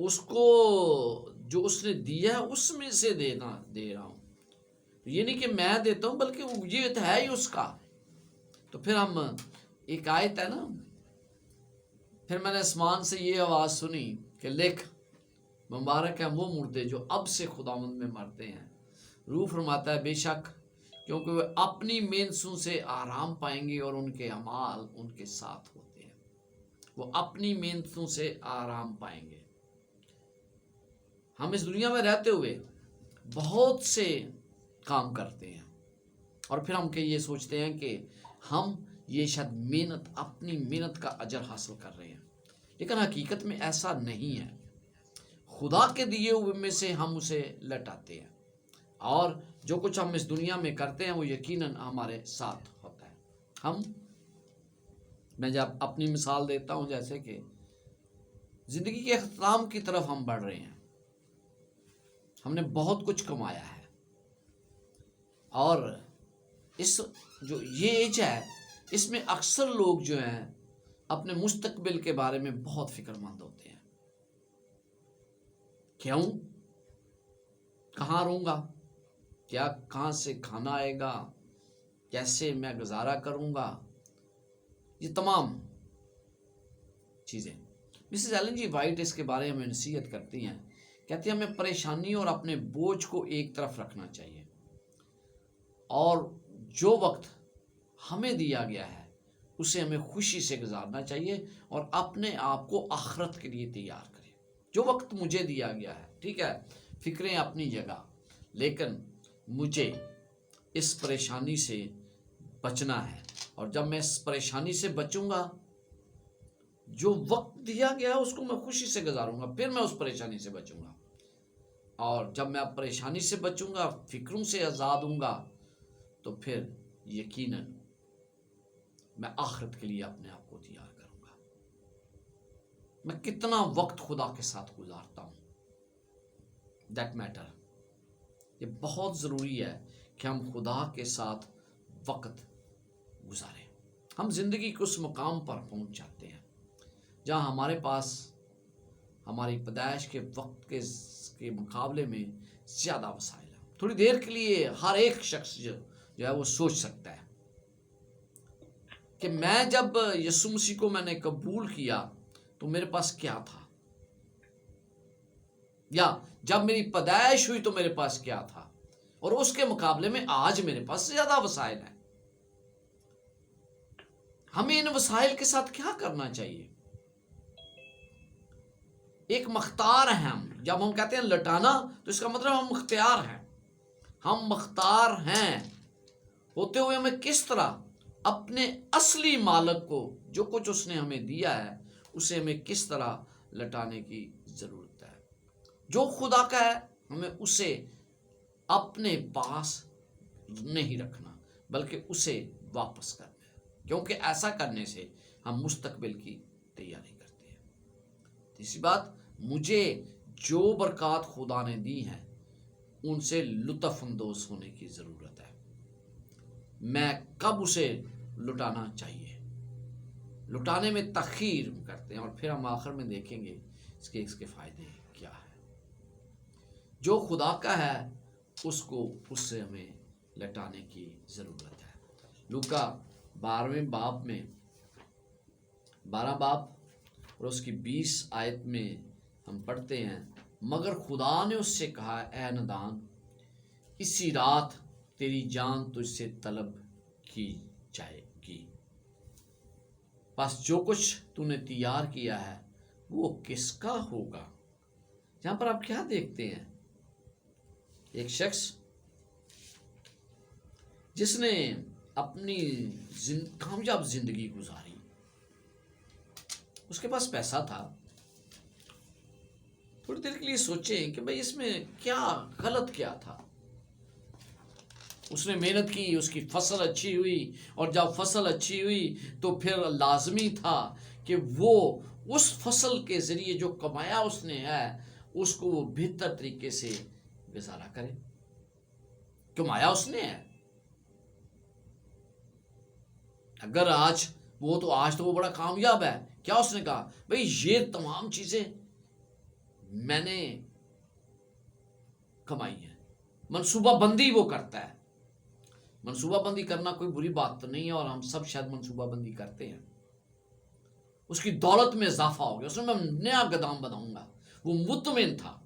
اس کو جو اس نے دیا ہے اس میں سے دے رہا ہوں. یہ نہیں کہ میں دیتا ہوں بلکہ یہ ہے ہی اس کا. تو پھر ہم ایک آیت ہے نا، پھر میں نے آسمان سے یہ آواز سنی کہ لکھ، مبارک ہیں وہ مردے جو اب سے خداوند میں مرتے ہیں. روح فرماتا ہے بے شک، کیونکہ وہ اپنی محنتوں سے آرام پائیں گے اور ان کے اعمال ان کے ساتھ ہوتے ہیں. وہ اپنی محنتوں سے آرام پائیں گے. ہم اس دنیا میں رہتے ہوئے بہت سے کام کرتے ہیں اور پھر ہم یہ سوچتے ہیں کہ ہم یہ شاید اپنی محنت کا اجر حاصل کر رہے ہیں، لیکن حقیقت میں ایسا نہیں ہے. خدا کے دیے ہوئے میں سے ہم اسے لٹاتے ہیں، اور جو کچھ ہم اس دنیا میں کرتے ہیں وہ یقیناً ہمارے ساتھ ہوتا ہے. میں جب اپنی مثال دیتا ہوں، جیسے کہ زندگی کے اختتام کی طرف ہم بڑھ رہے ہیں، ہم نے بہت کچھ کمایا ہے، اور جو یہ ایج ہے اس میں اکثر لوگ جو ہیں اپنے مستقبل کے بارے میں بہت فکر مند ہوتے ہیں. کیوں؟ کہاں رہوں گا، کیا کہاں سے کھانا آئے گا، کیسے میں گزارا کروں گا، یہ تمام چیزیں. مسز ایلن جی وائٹ اس کے بارے میں نصیحت کرتی ہیں، کہتی ہیں ہمیں پریشانی اور اپنے بوجھ کو ایک طرف رکھنا چاہیے، اور جو وقت ہمیں دیا گیا ہے اسے ہمیں خوشی سے گزارنا چاہیے اور اپنے آپ کو آخرت کے لیے تیار کریں. جو وقت مجھے دیا گیا ہے، ٹھیک ہے، فکریں اپنی جگہ، لیکن مجھے اس پریشانی سے بچنا ہے، اور جب میں اس پریشانی سے بچوں گا، جو وقت دیا گیا اس کو میں خوشی سے گزاروں گا، پھر میں اس پریشانی سے بچوں گا. اور جب میں پریشانی سے بچوں گا، فکروں سے آزاد ہوں گا، تو پھر یقیناً میں آخرت کے لیے اپنے آپ کو تیار کروں گا. میں کتنا وقت خدا کے ساتھ گزارتا ہوں، دیٹ میٹر. یہ بہت ضروری ہے کہ ہم خدا کے ساتھ وقت گزاریں. ہم زندگی کے اس مقام پر پہنچ جاتے ہیں جہاں ہمارے پاس ہماری پیدائش کے وقت کے مقابلے میں زیادہ وسائل ہیں. تھوڑی دیر کے لیے ہر ایک شخص جو ہے وہ سوچ سکتا ہے کہ میں جب یسوع مسیح کو میں نے قبول کیا تو میرے پاس کیا تھا، یا جب میری پیدائش ہوئی تو میرے پاس کیا تھا، اور اس کے مقابلے میں آج میرے پاس زیادہ وسائل ہیں. ہمیں ان وسائل کے ساتھ کیا کرنا چاہیے؟ ایک مختار ہیں ہم. جب ہم کہتے ہیں لٹانا تو اس کا مطلب ہم مختار ہیں. ہم مختار ہیں ہوتے ہوئے ہمیں کس طرح اپنے اصلی مالک کو، جو کچھ اس نے ہمیں دیا ہے، اسے ہمیں کس طرح لٹانے کی ضرورت ہے. جو خدا کا ہے ہمیں اسے اپنے پاس نہیں رکھنا بلکہ اسے واپس کرنا ہے، کیونکہ ایسا کرنے سے ہم مستقبل کی تیاری کرتے ہیں. تیسری بات، مجھے جو برکات خدا نے دی ہیں ان سے لطف اندوز ہونے کی ضرورت ہے. میں کب اسے لٹانا چاہیے؟ لٹانے میں تاخیر کرتے ہیں، اور پھر ہم آخر میں دیکھیں گے اس کے فائدے کیا ہیں. جو خدا کا ہے اس سے ہمیں لٹانے کی ضرورت ہے. لوکا 12 باب میں 12 باب اور اس کی 20 آیت میں ہم پڑھتے ہیں، مگر خدا نے اس سے کہا، اے نادان، اسی رات تیری جان تجھ سے طلب کی جائے گی، بس جو کچھ تو نے تیار کیا ہے وہ کس کا ہوگا؟ یہاں پر آپ کیا دیکھتے ہیں؟ ایک شخص جس نے اپنی کامیاب زندگی گزاری، اس کے پاس پیسہ تھا. تھوڑی دیر کے لیے سوچیں کہ بھئی اس میں کیا غلط کیا تھا. اس نے محنت کی، اس کی فصل اچھی ہوئی، اور جب فصل اچھی ہوئی تو پھر لازمی تھا کہ وہ اس فصل کے ذریعے جو کمایا اس نے ہے اس کو وہ بہتر طریقے سے گزارا کرے. کمایا اس نے ہے. اگر آج تو وہ بڑا کامیاب ہے. کیا اس نے کہا؟ بھئی یہ تمام چیزیں میں نے کمائی ہے. منصوبہ بندی وہ کرتا ہے. منصوبہ بندی کرنا کوئی بری بات تو نہیں ہے، اور ہم سب شاید منصوبہ بندی کرتے ہیں. اس کی دولت میں اضافہ ہو گیا، اس میں نیا گودام بناؤں گا. وہ مطمئن تھا.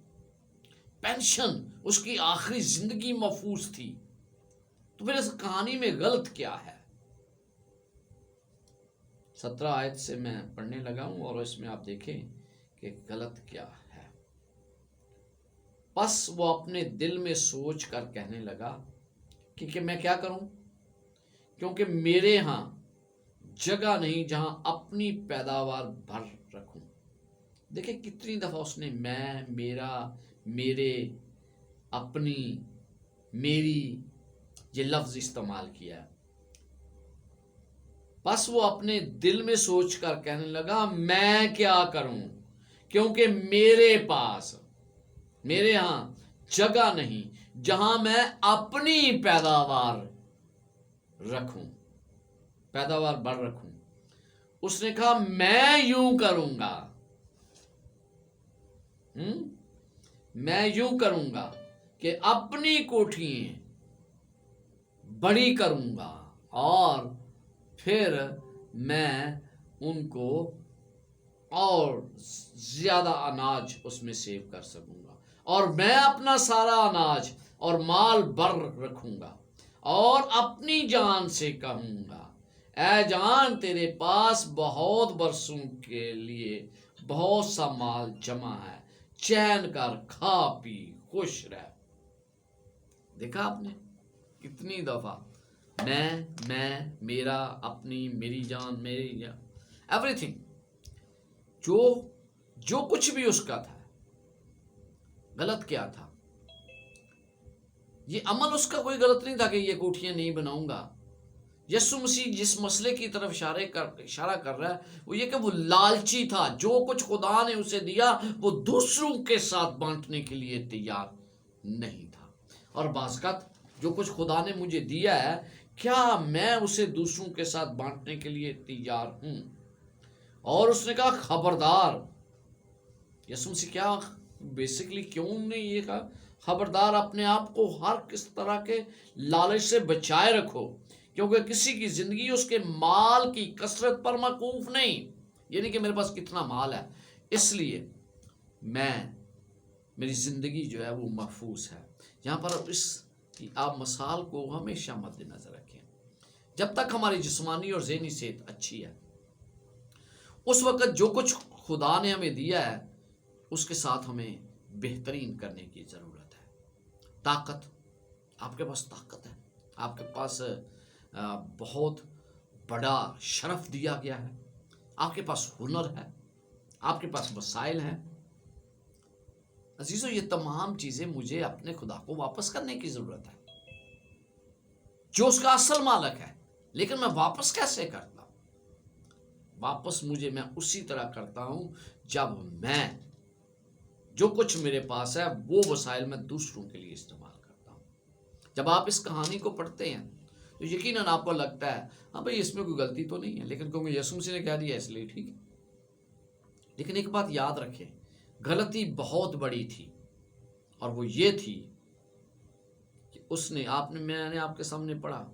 پینشن اس کی آخری زندگی محفوظ تھی. تو پھر اس کہانی میں غلط کیا ہے؟ 17 آیت سے میں پڑھنے لگا ہوں، اور اس میں آپ دیکھیں کہ غلط کیا ہے. پس وہ اپنے دل میں سوچ کر کہنے لگا کہ میں کیا کروں، کیونکہ میرے ہاں جگہ نہیں جہاں اپنی پیداوار بھر رکھوں. دیکھیں کتنی دفعہ اس نے میں، میرا، میرے، اپنی، میری یہ لفظ استعمال کیا. بس وہ اپنے دل میں سوچ کر کہنے لگا میں کیا کروں، کیونکہ میرے ہاں جگہ نہیں جہاں میں اپنی پیداوار بڑھ رکھوں. اس نے کہا میں یوں کروں گا کہ اپنی کوٹھیاں بڑی کروں گا، اور پھر میں ان کو اور زیادہ اناج اس میں سیو کر سکوں گا، اور میں اپنا سارا اناج اور مال بر رکھوں گا، اور اپنی جان سے کہوں گا اے جان تیرے پاس بہت برسوں کے لیے بہت سا مال جمع ہے، چین کر، کھا پی، خوش رہ. دیکھا آپ نے کتنی دفعہ میں، میرا، اپنی، میری جان، ایوری تھنگ، جو کچھ بھی اس کا تھا. غلط کیا تھا؟ یہ عمل اس کا کوئی غلط نہیں تھا کہ یہ کوٹھیاں نہیں بناؤں گا. یسوع مسیح جس مسئلے کی طرف اشارہ کر رہا ہے وہ یہ کہ وہ لالچی تھا. جو کچھ خدا نے اسے دیا وہ دوسروں کے ساتھ بانٹنے کے لیے تیار نہیں تھا. اور بعض اوقات جو کچھ خدا نے مجھے دیا ہے، کیا میں اسے دوسروں کے ساتھ بانٹنے کے لیے تیار ہوں؟ اور اس نے کہا خبردار. یسوع مسیح کیا بیسیکلی کیوں نے یہ کہا خبردار، اپنے آپ کو ہر کس طرح کے لالچ سے بچائے رکھو، کیونکہ کسی کی زندگی اس کے مال کی کثرت پر موقوف نہیں. یعنی کہ میرے پاس کتنا مال ہے اس لیے میری زندگی جو ہے وہ محفوظ ہے. یہاں پر اس کی آپ مثال کو ہمیشہ مد نظر رکھیں. جب تک ہماری جسمانی اور ذہنی صحت اچھی ہے، اس وقت جو کچھ خدا نے ہمیں دیا ہے اس کے ساتھ ہمیں بہترین کرنے کی ضرورت ہے. طاقت، آپ کے پاس طاقت ہے، آپ کے پاس بہت بڑا شرف دیا گیا ہے، آپ کے پاس ہنر ہے، آپ کے پاس وسائل ہیں. عزیزو، یہ تمام چیزیں مجھے اپنے خدا کو واپس کرنے کی ضرورت ہے جو اس کا اصل مالک ہے. لیکن میں واپس کیسے کرتا ہوں؟ واپس میں اسی طرح کرتا ہوں جب میں جو کچھ میرے پاس ہے وہ وسائل میں دوسروں کے لیے استعمال کرتا ہوں. جب آپ اس کہانی کو پڑھتے ہیں تو یقیناً آپ کو لگتا ہے ہاں بھائی اس میں کوئی غلطی تو نہیں ہے، لیکن کیونکہ یسوع مسیح نے کہہ دیا اس لیے ٹھیک ہے. لیکن ایک بات یاد رکھیں، غلطی بہت بڑی تھی، اور وہ یہ تھی کہ میں نے آپ کے سامنے پڑھا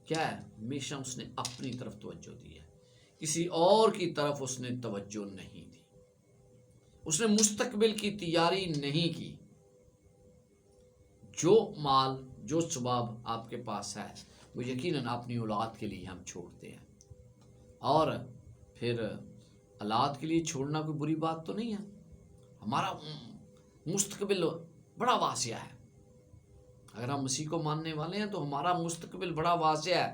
کیا ہے، ہمیشہ اس نے اپنی طرف توجہ دی ہے، کسی اور کی طرف اس نے توجہ نہیں دی. اس نے مستقبل کی تیاری نہیں کی. جو مال، جو ثواب آپ کے پاس ہے وہ یقیناً اپنی اولاد کے لیے ہم چھوڑتے ہیں، اور پھر اولاد کے لیے چھوڑنا کوئی بری بات تو نہیں ہے. ہمارا مستقبل بڑا واضح ہے. اگر ہم مسیح کو ماننے والے ہیں تو ہمارا مستقبل بڑا واضح ہے.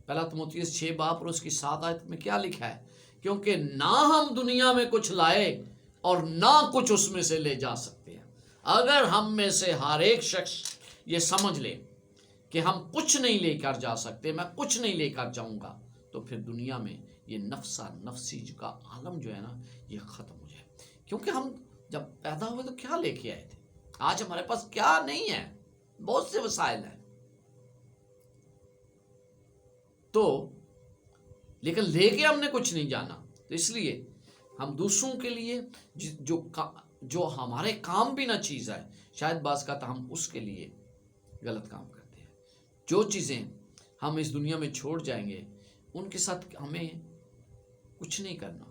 پہلا تموتھیوس 6 باب اور اس کی 7 آیت میں کیا لکھا ہے؟ کیونکہ نہ ہم دنیا میں کچھ لائے اور نہ کچھ اس میں سے لے جا سکتے ہیں. اگر ہم میں سے ہر ایک شخص یہ سمجھ لے کہ ہم کچھ نہیں لے کر جا سکتے، میں کچھ نہیں لے کر جاؤں گا، تو پھر دنیا میں یہ نفسی کا عالم جو ہے نا یہ ختم ہو جائے. کیونکہ ہم جب پیدا ہوئے تو کیا لے کے آئے تھے؟ آج ہمارے پاس کیا نہیں ہے؟ بہت سے وسائل ہیں، تو لیکن لے کے ہم نے کچھ نہیں جانا. تو اس لیے ہم دوسروں کے لیے جو ہمارے کام بھی نہ چیز ہے، شاید بعض کا ہم اس کے لیے غلط کام کرتے ہیں. جو چیزیں ہم اس دنیا میں چھوڑ جائیں گے ان کے ساتھ ہمیں کچھ نہیں کرنا.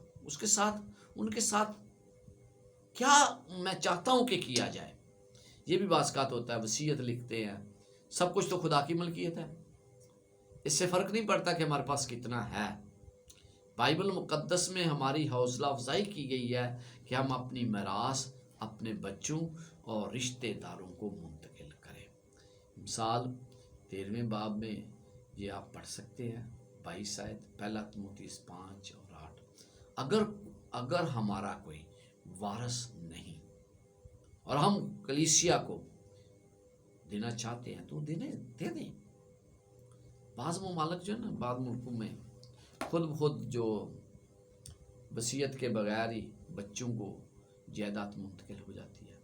ان کے ساتھ کیا میں چاہتا ہوں کہ کیا جائے، یہ بھی بعض کا ہوتا ہے. وصیت لکھتے ہیں، سب کچھ تو خدا کی ملکیت ہے، اس سے فرق نہیں پڑتا کہ ہمارے پاس کتنا ہے. بائبل مقدس میں ہماری حوصلہ افزائی کی گئی ہے کہ ہم اپنی میراث اپنے بچوں اور رشتہ داروں کو منتقل کریں. مثال 13ویں باب میں یہ آپ پڑھ سکتے ہیں 22 آیت، پہلا تموتھیوس 5 اور 8. اگر ہمارا کوئی وارث نہیں اور ہم کلیسیا کو دینا چاہتے ہیں تو دے دیں. بعض ممالک جو ہے نا، بعض ملکوں میں خود بخود جو وصیت کے بغیر ہی بچوں کو جائیداد منتقل ہو جاتی ہے.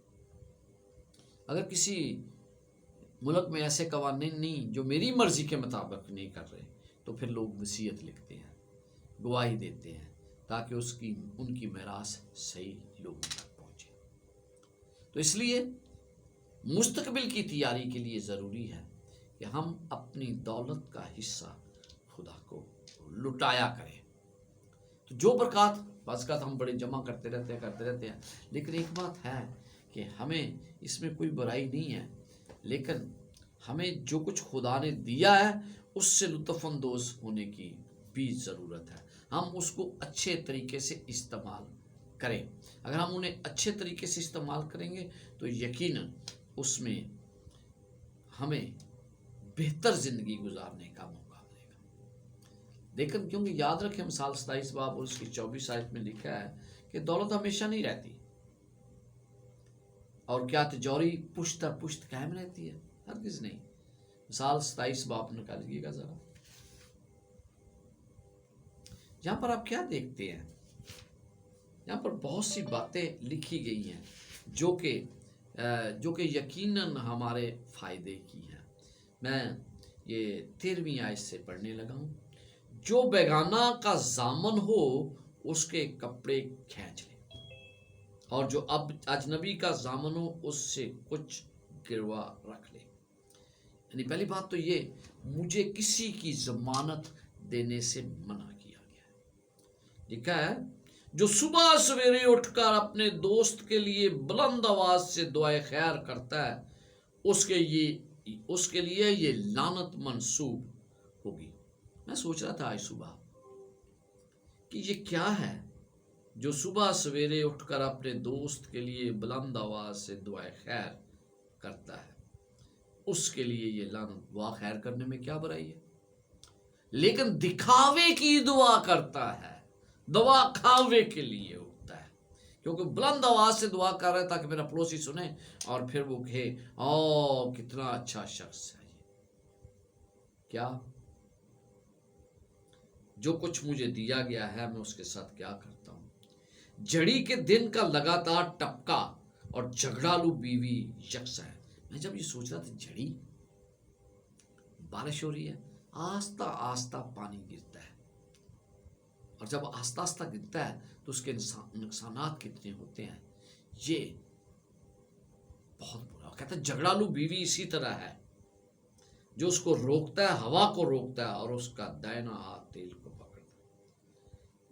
اگر کسی ملک میں ایسے قوانین نہیں جو میری مرضی کے مطابق نہیں کر رہے تو پھر لوگ وصیت لکھتے ہیں، گواہی دیتے ہیں تاکہ ان کی میراث صحیح لوگوں تک پہنچے. تو اس لیے مستقبل کی تیاری کے لیے ضروری ہے کہ ہم اپنی دولت کا حصہ خدا کو لٹایا کریں. تو جو برکات بعض اوقات ہم بڑے جمع کرتے رہتے ہیں، لیکن ایک بات ہے کہ ہمیں اس میں کوئی برائی نہیں ہے، لیکن ہمیں جو کچھ خدا نے دیا ہے اس سے لطف اندوز ہونے کی بھی ضرورت ہے. ہم اس کو اچھے طریقے سے استعمال کریں. اگر ہم انہیں اچھے طریقے سے استعمال کریں گے تو یقیناً اس میں ہمیں بہتر زندگی گزارنے کا موقع ملے گا. لیکن کیونکہ یاد رکھیں مثال 27 باب اور اس کی 24 آیت میں لکھا ہے کہ دولت ہمیشہ نہیں رہتی، اور کیا تجوری پشت در پشت قائم رہتی ہے؟ ہرگز نہیں. مثال 27 باب نکالیے گا ذرا. یہاں پر آپ کیا دیکھتے ہیں؟ یہاں پر بہت سی باتیں لکھی گئی ہیں جو کہ یقیناً ہمارے فائدے کی ہیں. میں یہ 13ویں آیت سے پڑھنے لگا ہوں. جو بیگانہ کا ضامن ہو اس کے کپڑے کھینچ لے، اور جو اب اجنبی کا ضامن ہو اس سے کچھ گروا رکھ لے. یعنی پہلی بات تو یہ، مجھے کسی کی ضمانت دینے سے منع کیا گیا ہے. لکھا ہے جو صبح سویرے اٹھ کر اپنے دوست کے لیے بلند آواز سے دعائے خیر کرتا ہے اس کے لیے یہ لعنت منسوب ہوگی. میں سوچ رہا تھا آج صبح کہ یہ کیا ہے، جو صبح سویرے اٹھ کر اپنے دوست کے لیے بلند آواز سے دعائے خیر کرتا ہے اس کے لیے یہ لعنت. دعا خیر کرنے میں کیا برائی ہے؟ لیکن دکھاوے کی دعا کرتا ہے، دعا کھاوے کے لیے ہوتا ہے، کیونکہ بلند آواز سے دعا کر رہا ہے تاکہ میرا پڑوسی سنے اور پھر وہ کہے کتنا اچھا شخص ہے یہ. کیا جو کچھ مجھے دیا گیا ہے میں اس کے ساتھ کیا کرتا ہوں؟ جھڑی کے دن کا لگاتار ٹپکا اور جھگڑالو بیوی یکساں ہے. میں جب یہ سوچ رہا تھا، جھڑی، بارش ہو رہی ہے، آہستہ آہستہ پانی گرتا ہے، اور جب آہستہ آہستہ گرتا ہے تو اس کے نقصانات کتنے ہوتے ہیں، یہ بہت برا. کہتا ہے جھگڑالو بیوی اسی طرح ہے جو اس کو روکتا ہے، ہوا کو روکتا ہے اور اس کا دائنا ہاتھ تیل کو پکڑتا ہے.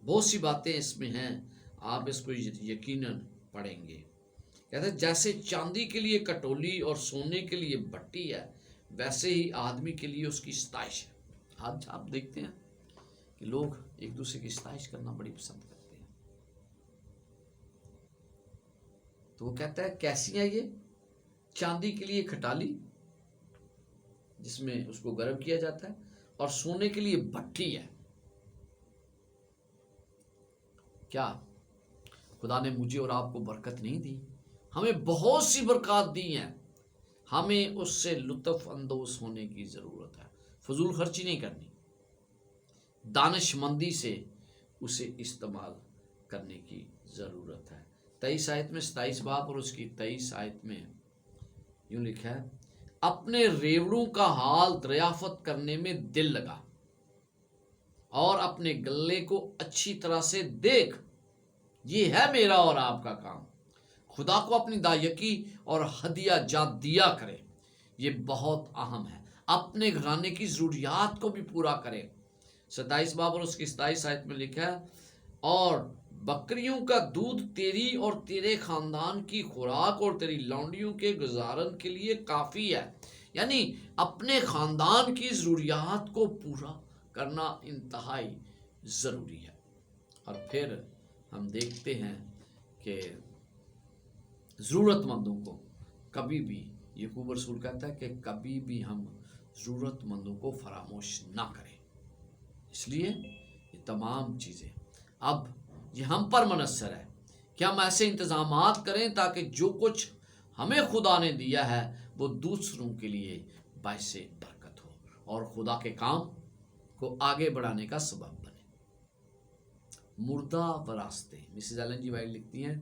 بہت سی باتیں اس میں ہیں، آپ اس کو یقیناً پڑھیں گے. کہتا ہے جیسے چاندی کے لیے کٹولی اور سونے کے لیے بٹی ہے ویسے ہی آدمی کے لیے اس کی ستائش ہے. آج آپ دیکھتے ہیں کہ لوگ ایک دوسرے کی ستائش کرنا بڑی پسند کرتے ہیں. تو وہ کہتا ہے کیسی ہے یہ؟ چاندی کے لیے کھٹالی جس میں اس کو گرم کیا جاتا ہے، اور سونے کے لیے بھٹی ہے. کیا خدا نے مجھے اور آپ کو برکت نہیں دی؟ ہمیں بہت سی برکات دی ہیں، ہمیں اس سے لطف اندوز ہونے کی ضرورت ہے. فضول خرچی نہیں کرنی، دانش مندی سے اسے استعمال کرنے کی ضرورت ہے. 23 آیت میں 27 باب اور اس کی 23 آیت میں یوں لکھا ہے اپنے ریوڑوں کا حال دریافت کرنے میں دل لگا اور اپنے گلے کو اچھی طرح سے دیکھ. یہ ہے میرا اور آپ کا کام. خدا کو اپنی دایکی اور ہدیہ جات دیا کرے. یہ بہت اہم ہے. اپنے گھرانے کی ضروریات کو بھی پورا کرے. 27 باب اور اس کی 27 آیت میں لکھا ہے اور بکریوں کا دودھ تیری اور تیرے خاندان کی خوراک اور تیری لونڈیوں کے گزارن کے لیے کافی ہے. یعنی اپنے خاندان کی ضروریات کو پورا کرنا انتہائی ضروری ہے. اور پھر ہم دیکھتے ہیں کہ ضرورت مندوں کو کبھی بھی، یعقوب رسول کہتا ہے کہ کبھی بھی ہم ضرورت مندوں کو فراموش نہ کریں. اس لیے یہ تمام چیزیں اب یہ ہم پر منحصر ہے کہ ہم ایسے انتظامات کریں تاکہ جو کچھ ہمیں خدا نے دیا ہے وہ دوسروں کے لیے باعث برکت ہو اور خدا کے کام کو آگے بڑھانے کا سبب بنے. مردہ وراستے. مسز ایلن جی وائٹ لکھتی ہیں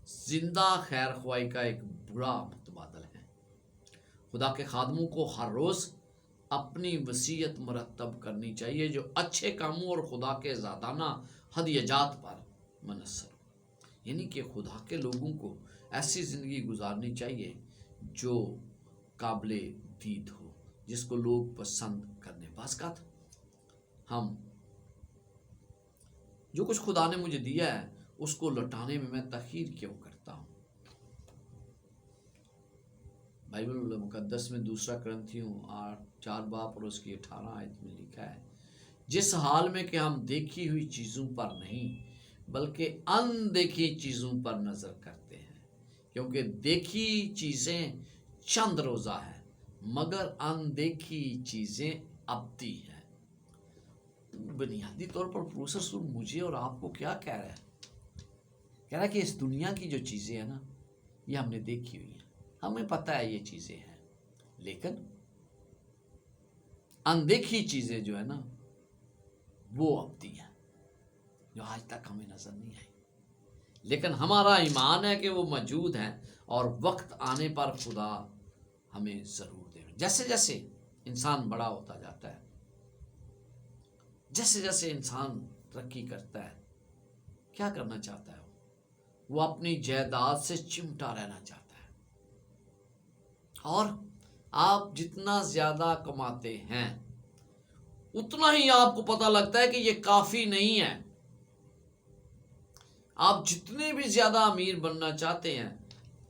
زندہ خیر خواہی کا ایک برا متبادل ہے. خدا کے خادموں کو ہر روز اپنی وصیت مرتب کرنی چاہیے جو اچھے کاموں اور خدا کے ذاتانہ ہدیجات پر منحصر ہو. یعنی کہ خدا کے لوگوں کو ایسی زندگی گزارنی چاہیے جو قابل دید ہو، جس کو لوگ پسند کرنے. بعض کا ہم جو کچھ خدا نے مجھے دیا ہے اس کو لوٹانے میں تاخیر کیوں کرتا ہوں. بائبل مقدس میں 2 کرنتھیوں 4 باب اور اس کی 18 آیت میں لکھا ہے جس حال میں کہ ہم دیکھی ہوئی چیزوں پر نہیں بلکہ اندیکھی چیزوں پر نظر کرتے ہیں، کیونکہ دیکھی چیزیں چند روزہ ہیں مگر اندیکھی چیزیں ابدی ہیں. بنیادی طور پر پروفیسر رسول مجھے اور آپ کو کیا کہہ رہا ہے؟ کہہ رہا ہے کہ اس دنیا کی جو چیزیں ہیں نا یہ ہم نے دیکھی ہوئی ہیں، ہمیں پتہ ہے یہ چیزیں ہیں، لیکن اندیکھی چیزیں جو ہے نا وہ ابدی ہیں جو آج تک ہمیں نظر نہیں آئی. لیکن ہمارا ایمان ہے کہ وہ موجود ہیں اور وقت آنے پر خدا ہمیں ضرور دے گا. جیسے جیسے انسان بڑا ہوتا جاتا ہے، جیسے جیسے انسان ترقی کرتا ہے، کیا کرنا چاہتا ہے؟ وہ اپنی جائیداد سے چمٹا رہنا چاہتا ہے. اور آپ جتنا زیادہ کماتے ہیں اتنا ہی آپ کو پتہ لگتا ہے کہ یہ کافی نہیں ہے. آپ جتنے بھی زیادہ امیر بننا چاہتے ہیں،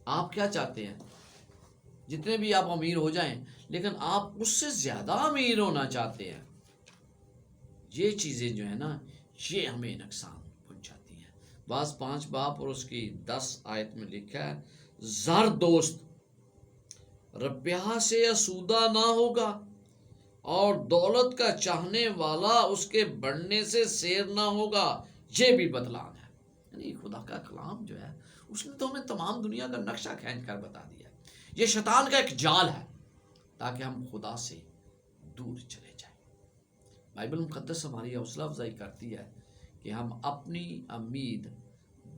آپ کیا چاہتے ہیں؟ جتنے بھی آپ امیر ہو جائیں، لیکن آپ اس سے زیادہ امیر ہونا چاہتے ہیں. یہ چیزیں جو ہیں نا یہ ہمیں نقصان پہنچاتی ہیں. بعض 5 باب اور اس کی 10 آیت میں لکھا ہے زر دوست ربیہ سے اسودہ نہ ہوگا اور دولت کا چاہنے والا اس کے بڑھنے سے سیر نہ ہوگا، یہ بھی بدلان ہے. یعنی خدا کا کلام جو ہے اس نے تو ہمیں تمام دنیا کا نقشہ کھینچ کر بتا دیا. یہ شیطان کا ایک جال ہے تاکہ ہم خدا سے دور چلے جائیں. بائبل مقدس ہماری حوصلہ افزائی کرتی ہے کہ ہم اپنی امید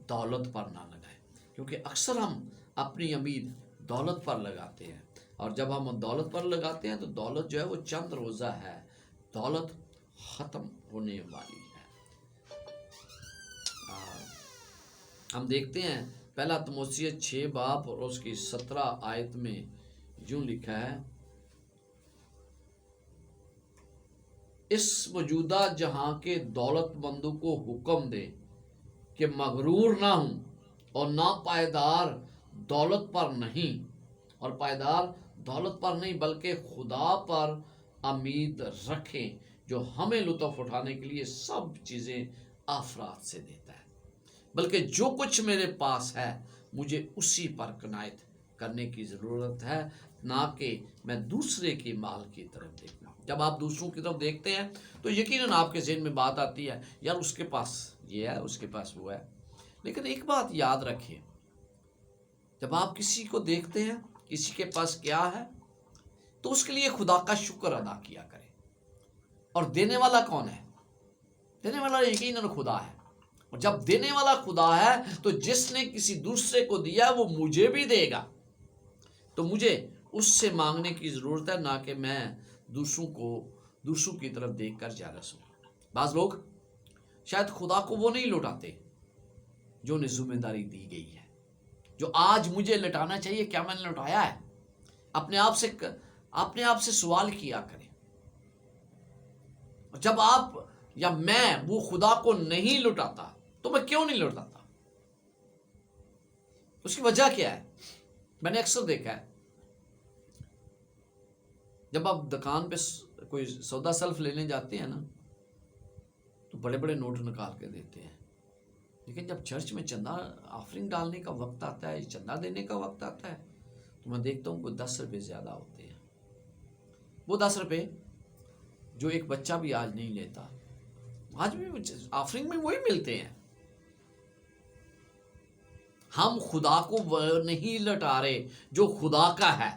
دولت پر نہ لگائیں، کیونکہ اکثر ہم اپنی امید دولت پر لگاتے ہیں، اور جب ہم دولت پر لگاتے ہیں تو دولت جو ہے وہ چند روزہ ہے، دولت ختم ہونے والی ہے. ہم دیکھتے ہیں پہلا تموثیوس 6 باب اور اس کی 17 آیت میں یوں لکھا ہے اس موجودہ جہاں کے دولت مندوں کو حکم دے کہ مغرور نہ ہوں اور نہ پائیدار دولت پر نہیں، اور پائیدار دولت پر نہیں بلکہ خدا پر امید رکھیں جو ہمیں لطف اٹھانے کے لیے سب چیزیں افراد سے دیتا ہے. بلکہ جو کچھ میرے پاس ہے مجھے اسی پر قناعت کرنے کی ضرورت ہے، نہ کہ میں دوسرے کے مال کی طرف دیکھوں. جب آپ دوسروں کی طرف دیکھتے ہیں تو یقیناً آپ کے ذہن میں بات آتی ہے یار اس کے پاس یہ ہے، اس کے پاس وہ ہے. لیکن ایک بات یاد رکھیں، جب آپ کسی کو دیکھتے ہیں کسی کے پاس کیا ہے تو اس کے لیے خدا کا شکر ادا کیا کریں. اور دینے والا کون ہے؟ دینے والا یقیناً خدا ہے. اور جب دینے والا خدا ہے تو جس نے کسی دوسرے کو دیا وہ مجھے بھی دے گا. تو مجھے اس سے مانگنے کی ضرورت ہے، نہ کہ میں دوسروں کی طرف دیکھ کر جالس ہوں. بعض لوگ شاید خدا کو وہ نہیں لوٹاتے جو انہیں ذمہ داری دی گئی ہے. جو آج مجھے لٹانا چاہیے، کیا میں نے لٹایا ہے؟ اپنے آپ سے سوال کیا کریں. جب آپ یا میں وہ خدا کو نہیں لٹاتا تو میں کیوں نہیں لٹاتا؟ اس کی وجہ کیا ہے؟ میں نے اکثر دیکھا ہے جب آپ دکان پہ کوئی سودا سلف لینے جاتے ہیں نا تو بڑے بڑے نوٹ نکال کے دیتے ہیں، لیکن جب چرچ میں چندہ آفرنگ ڈالنے کا وقت آتا ہے، چندہ دینے کا وقت آتا ہے، تو میں دیکھتا ہوں کہ 10 روپے زیادہ ہوتے ہیں. وہ 10 روپے جو ایک بچہ بھی آج نہیں لیتا، آج بھی آفرنگ میں وہی ملتے ہیں. ہم خدا کو نہیں لٹا رہے جو خدا کا ہے.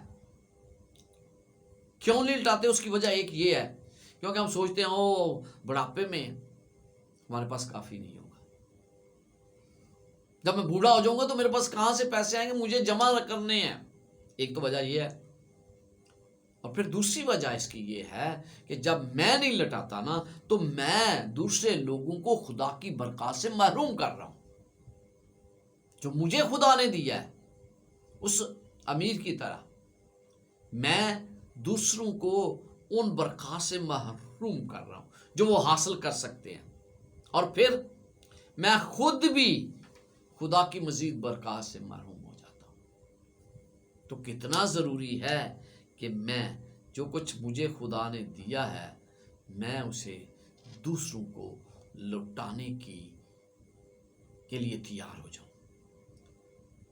کیوں نہیں لٹاتے؟ اس کی وجہ ایک یہ ہے کیونکہ ہم سوچتے ہیں او بڑھاپے میں ہمارے پاس کافی نہیں ہوگا، جب میں بوڑھا ہو جاؤں گا تو میرے پاس کہاں سے پیسے آئیں گے، مجھے جمع کرنے ہیں. ایک تو وجہ یہ ہے. اور پھر دوسری وجہ اس کی یہ ہے کہ جب میں نہیں لٹاتا نا تو میں دوسرے لوگوں کو خدا کی برکات سے محروم کر رہا ہوں جو مجھے خدا نے دیا ہے. اس امیر کی طرح میں دوسروں کو ان برکات سے محروم کر رہا ہوں جو وہ حاصل کر سکتے ہیں، اور پھر میں خود بھی خدا کی مزید برکات سے محروم ہو جاتا ہوں. تو کتنا ضروری ہے کہ میں جو کچھ مجھے خدا نے دیا ہے میں اسے دوسروں کو لٹانے کے لیے تیار ہو جاؤں.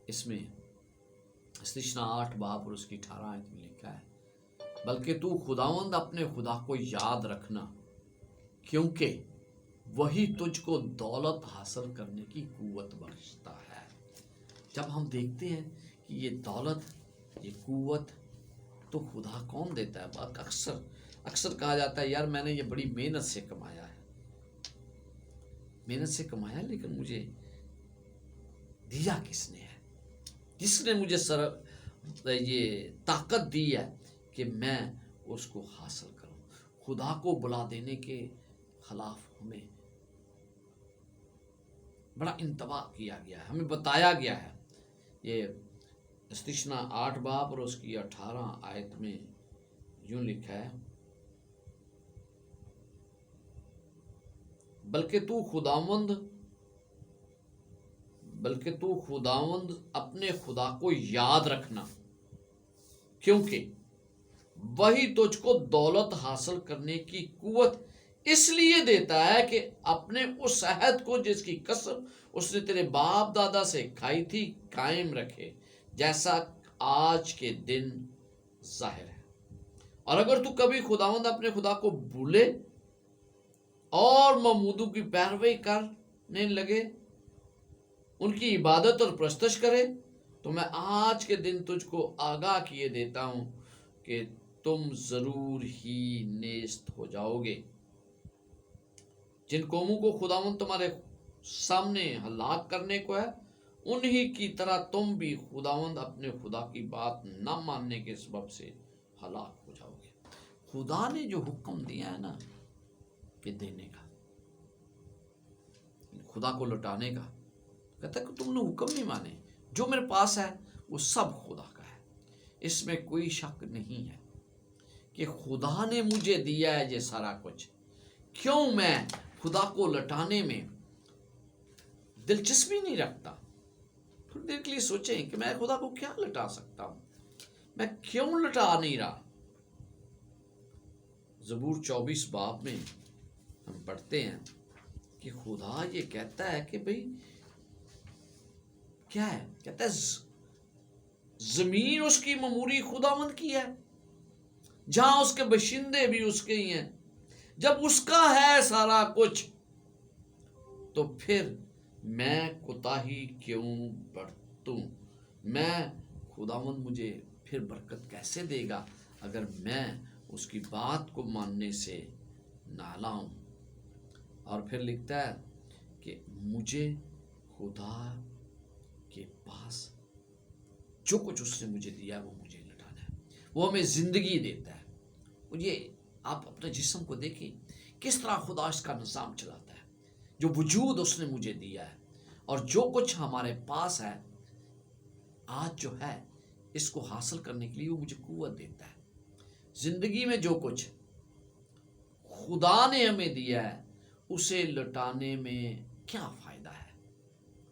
اس میں استثنا 8 باب اور اس کی 18 آیت میں لکھا ہے، بلکہ تو خداوند اپنے خدا کو یاد رکھنا، کیونکہ وہی تجھ کو دولت حاصل کرنے کی قوت بخشتا ہے. جب ہم دیکھتے ہیں کہ یہ دولت، یہ قوت تو خدا کون دیتا ہے؟ بات اکثر کہا جاتا ہے یار میں نے یہ بڑی محنت سے کمایا ہے، لیکن مجھے دیا کس نے ہے؟ جس نے مجھے یہ طاقت دی ہے کہ میں اس کو حاصل کروں. خدا کو بلا دینے کے خلاف ہمیں بڑا انتباہ کیا گیا ہے، ہمیں بتایا گیا ہے. یہ استثنا 8 باب اور اس کی 18 آیت میں یوں لکھا ہے، بلکہ تو خداوند اپنے خدا کو یاد رکھنا، کیونکہ وہی تجھ کو دولت حاصل کرنے کی قوت اس لیے دیتا ہے کہ اپنے اس عہد کو جس کی قسم اس نے تیرے باپ دادا سے کھائی تھی قائم رکھے، جیسا آج کے دن ظاہر ہے. اور اگر تو کبھی خداوند اپنے خدا کو بھولے اور معبودوں کی پیروی کرنے لگے، ان کی عبادت اور پرستش کرے، تو میں آج کے دن تجھ کو آگاہ کیے دیتا ہوں کہ تم ضرور ہی نیست ہو جاؤ گے. جن قوموں کو خداوند تمہارے سامنے ہلاک کرنے کو ہے، انہی کی طرح تم بھی خداوند اپنے خدا کی بات نہ ماننے کے سبب سے ہلاک ہو جاؤ گے. خدا نے جو حکم دیا ہے نا کہ دینے کا، خدا کو لٹانے کا، کہتا ہے کہ تم نے حکم نہیں مانے. جو میرے پاس ہے وہ سب خدا کا ہے. اس میں کوئی شک نہیں ہے کہ خدا نے مجھے دیا ہے یہ سارا کچھ. کیوں میں خدا کو لٹانے میں دلچسپی نہیں رکھتا؟ تھوڑی دیر کے لیے سوچیں کہ میں خدا کو کیا لٹا سکتا ہوں، میں کیوں لٹا نہیں رہا. زبور 24 باب میں ہم پڑھتے ہیں کہ خدا یہ کہتا ہے کہ بھئی کیا ہے؟ کہتا ہے زمین اس کی معموری خداوند کی ہے، جہاں اس کے باشندے بھی اس کے ہی ہیں. جب اس کا ہے سارا کچھ تو پھر میں کوتاہی کیوں برتوں؟ میں خداوند مجھے پھر برکت کیسے دے گا اگر میں اس کی بات کو ماننے سے نالا ہوں؟ اور پھر لکھتا ہے کہ مجھے خدا کے پاس جو کچھ اس نے مجھے دیا ہے وہ مجھے لٹانا ہے. وہ ہمیں زندگی دیتا ہے. مجھے آپ اپنے جسم کو دیکھیں کس طرح خدا اس کا نظام چلاتا ہے. جو وجود اس نے مجھے دیا ہے اور جو کچھ ہمارے پاس ہے آج جو ہے اس کو حاصل کرنے کے لیے وہ مجھے قوت دیتا ہے. زندگی میں جو کچھ خدا نے ہمیں دیا ہے اسے لٹانے میں کیا فائدہ ہے.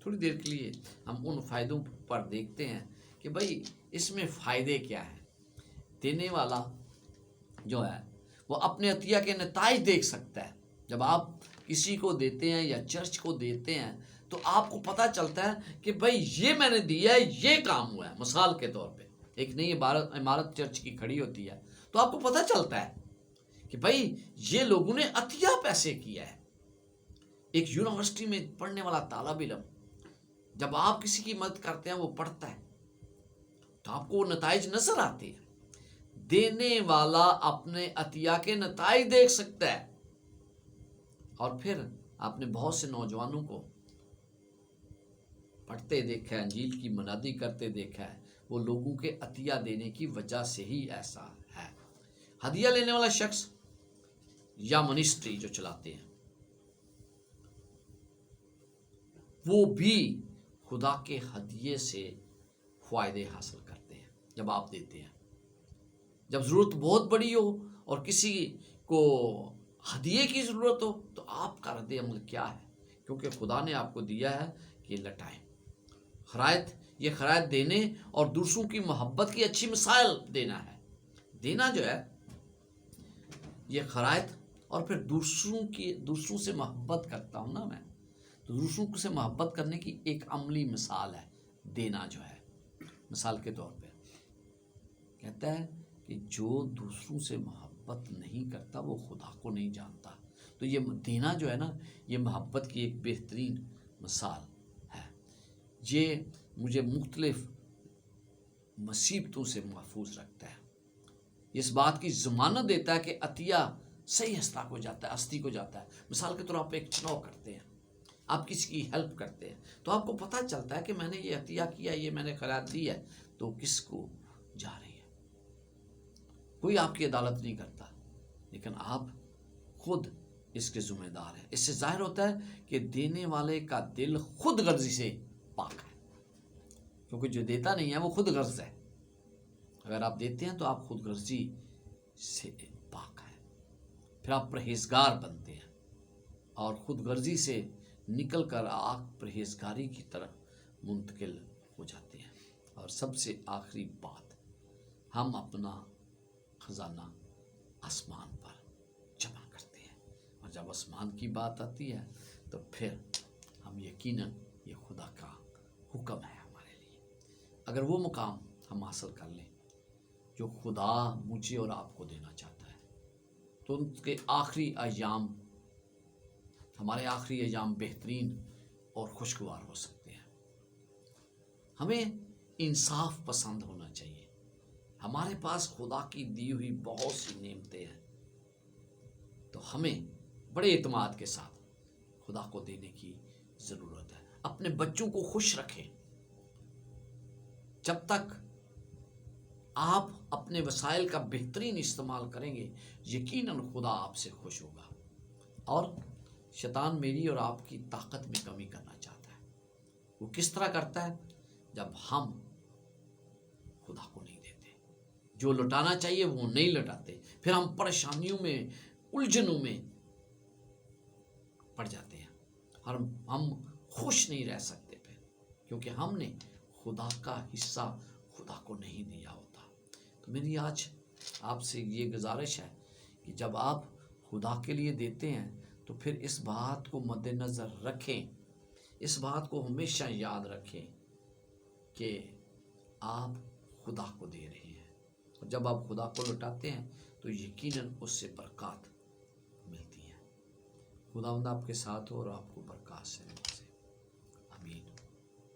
تھوڑی دیر کے لیے ہم ان فائدوں پر دیکھتے ہیں کہ بھائی اس میں فائدے کیا ہیں. دینے والا جو ہے وہ اپنے عطیہ کے نتائج دیکھ سکتا ہے. جب آپ کسی کو دیتے ہیں یا چرچ کو دیتے ہیں تو آپ کو پتہ چلتا ہے کہ بھائی یہ میں نے دیا ہے, یہ کام ہوا ہے. مثال کے طور پہ ایک نئی عمارت چرچ کی کھڑی ہوتی ہے تو آپ کو پتہ چلتا ہے کہ بھائی یہ لوگوں نے عطیہ پیسے کیا ہے. ایک یونیورسٹی میں پڑھنے والا طالب علم جب آپ کسی کی مدد کرتے ہیں وہ پڑھتا ہے تو آپ کو وہ نتائج نظر آتے ہیں. دینے والا اپنے عطیہ کے نتائج دیکھ سکتا ہے. اور پھر آپ نے بہت سے نوجوانوں کو پڑھتے دیکھا ہے, انجیل کی منادی کرتے دیکھا ہے, وہ لوگوں کے عطیہ دینے کی وجہ سے ہی ایسا ہے. ہدیہ لینے والا شخص یا منسٹری جو چلاتے ہیں وہ بھی خدا کے ہدیے سے فائدے حاصل کرتے ہیں. جب آپ دیتے ہیں, جب ضرورت بہت بڑی ہو اور کسی کو ہدیے کی ضرورت ہو تو آپ کا رد عمل کیا ہے؟ کیونکہ خدا نے آپ کو دیا ہے کہ لٹائیں. خرائط, یہ خرائط دینے اور دوسروں کی محبت کی اچھی مثال دینا ہے. دینا جو ہے یہ خرائط اور پھر دوسروں سے محبت کرتا ہوں نا میں, تو دوسروں سے محبت کرنے کی ایک عملی مثال ہے دینا جو ہے. مثال کے طور پہ کہتا ہے کہ جو دوسروں سے محبت نہیں کرتا وہ خدا کو نہیں جانتا. تو یہ دینا جو ہے نا یہ محبت کی ایک بہترین مثال ہے. یہ مجھے مختلف مصیبتوں سے محفوظ رکھتا ہے. اس بات کی ضمانت دیتا ہے کہ عطیہ صحیح ہستی کو جاتا ہے. مثال کے طور آپ ایک چناؤ کرتے ہیں, آپ کسی کی ہیلپ کرتے ہیں تو آپ کو پتہ چلتا ہے کہ میں نے یہ عطیہ کیا, یہ میں نے خیرات دی ہے تو کس کو جا رہی ہے. کوئی آپ کی عدالت نہیں کرتا لیکن آپ خود اس کے ذمہ دار ہیں. اس سے ظاہر ہوتا ہے کہ دینے والے کا دل خود غرضی سے پاک ہے, کیونکہ جو دیتا نہیں ہے وہ خود غرض ہے. اگر آپ دیتے ہیں تو آپ خود غرضی سے پاک ہیں. پھر آپ پرہیزگار بنتے ہیں اور خود غرضی سے نکل کر آپ پرہیزگاری کی طرف منتقل ہو جاتے ہیں. اور سب سے آخری بات, ہم اپنا خزانہ آسمان پر جمع کرتے ہیں. اور جب آسمان کی بات آتی ہے تو پھر ہم یقیناً یہ خدا کا حکم ہے ہمارے لیے. اگر وہ مقام ہم حاصل کر لیں جو خدا مجھے اور آپ کو دینا چاہتا ہے تو ان کے آخری ایام, ہمارے آخری ایام بہترین اور خوشگوار ہو سکتے ہیں. ہمیں انصاف پسند ہونا چاہیے. ہمارے پاس خدا کی دی ہوئی بہت سی نعمتیں ہیں تو ہمیں بڑے اعتماد کے ساتھ خدا کو دینے کی ضرورت ہے. اپنے بچوں کو خوش رکھیں. جب تک آپ اپنے وسائل کا بہترین استعمال کریں گے یقیناً خدا آپ سے خوش ہوگا. اور شیطان میری اور آپ کی طاقت میں کمی کرنا چاہتا ہے. وہ کس طرح کرتا ہے؟ جب ہم خدا کو نہیں دیتے, جو لٹانا چاہیے وہ نہیں لٹاتے, پھر ہم پریشانیوں میں, الجھنوں میں پڑ جاتے ہیں اور ہم خوش نہیں رہ سکتے پھر, کیونکہ ہم نے خدا کا حصہ خدا کو نہیں دیا ہوتا. تو میری آج آپ سے یہ گزارش ہے کہ جب آپ خدا کے لیے دیتے ہیں تو پھر اس بات کو مد نظر رکھیں, اس بات کو ہمیشہ یاد رکھیں کہ آپ خدا کو دے رہے ہیں. اور جب آپ خدا کو لوٹاتے ہیں تو یقیناً اس سے برکات ملتی ہے. خداوند آپ کے ساتھ ہو اور آپ کو برکات سے